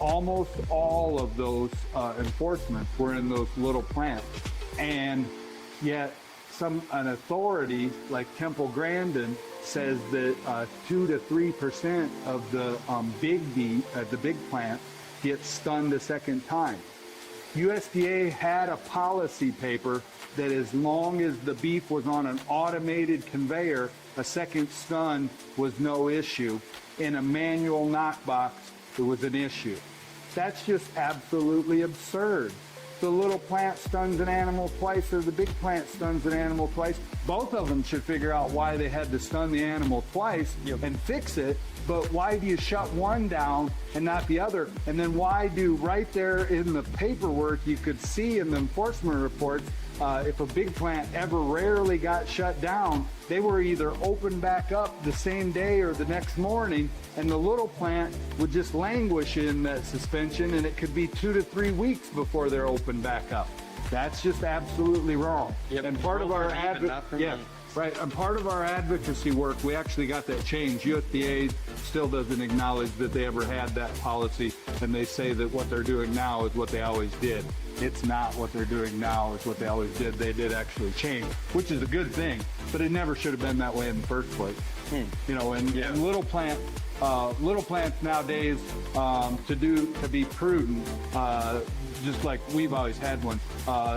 almost all of those enforcements were in those little plants. And yet an authority like Temple Grandin says that 2 to 3% of the big beef at the big plant gets stunned a second time. USDA had a policy paper that as long as the beef was on an automated conveyor, a second stun was no issue. In a manual knockbox, it was an issue. That's just absolutely absurd. The little plant stuns an animal twice or the big plant stuns an animal twice. Both of them should figure out why they had to stun the animal twice and fix it. But why do you shut one down and not the other? And then why do right there in the paperwork you could see in the enforcement reports, if a big plant ever rarely got shut down, they were either opened back up the same day or the next morning, and the little plant would just languish in that suspension, and it could be 2 to 3 weeks before they're opened back up. That's just absolutely wrong. Yep. And part of our right. And part of our advocacy work, we actually got that changed. USDA still doesn't acknowledge that they ever had that policy, and they say that what they're doing now is what they always did. It's not what they're doing now, it's what they always did. They did actually change, which is a good thing, but it never should have been that way in the first place. You know, and little plants nowadays, to be prudent, just like we've always had one,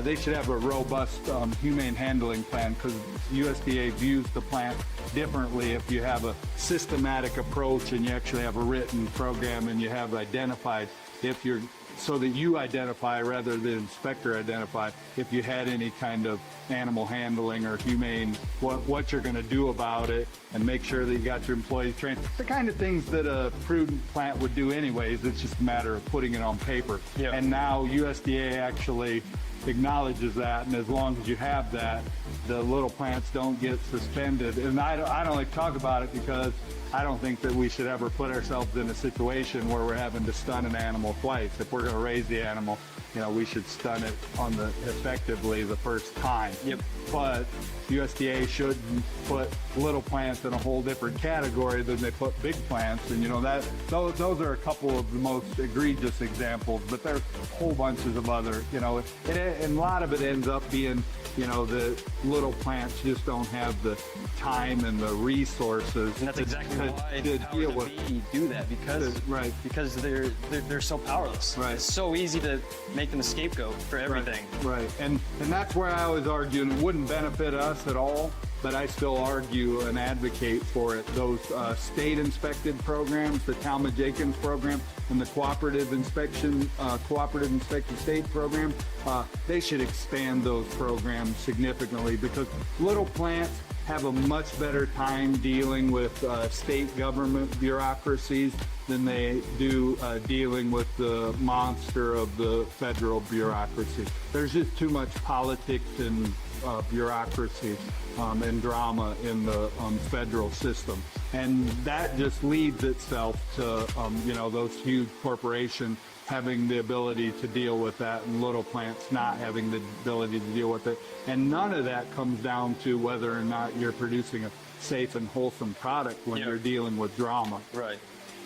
they should have a robust humane handling plan, because USDA views the plant differently if you have a systematic approach and you actually have a written program and you have identified so that you identify rather than the inspector identify if you had any kind of animal handling or humane, what you're going to do about it, and make sure that you got your employees trained. The kind of things that a prudent plant would do anyways. It's just a matter of putting it on paper. Yep. And now USDA actually acknowledges that, and as long as you have that, the little plants don't get suspended. And I don't like to talk about it because I don't think that we should ever put ourselves in a situation where we're having to stun an animal twice. If we're going to raise the animal, you know, we should stun it effectively the first time. Yep. But USDA shouldn't put little plants in a whole different category than they put big plants. And, you know, those are a couple of the most egregious examples, but there's whole bunches of other, you know, and a lot of it ends up being, you know, the little plants just don't have the time and the resources. And that's exactly why the powers that be do that, because they're so powerless. Right. It's so easy to make them a scapegoat for everything. Right. And that's where I always argue, and it wouldn't benefit us at all, but I still argue and advocate for it. Those state-inspected programs, the Talmadge-Akins program, and the cooperative inspected state program, they should expand those programs significantly, because little plants have a much better time dealing with state government bureaucracies than they do dealing with the monster of the federal bureaucracy. There's just too much politics and bureaucracy and drama in the federal system. And that just leads itself to, you know, those huge corporations having the ability to deal with that, and little plants not having the ability to deal with it. And none of that comes down to whether or not you're producing a safe and wholesome product when you're dealing with drama. Right.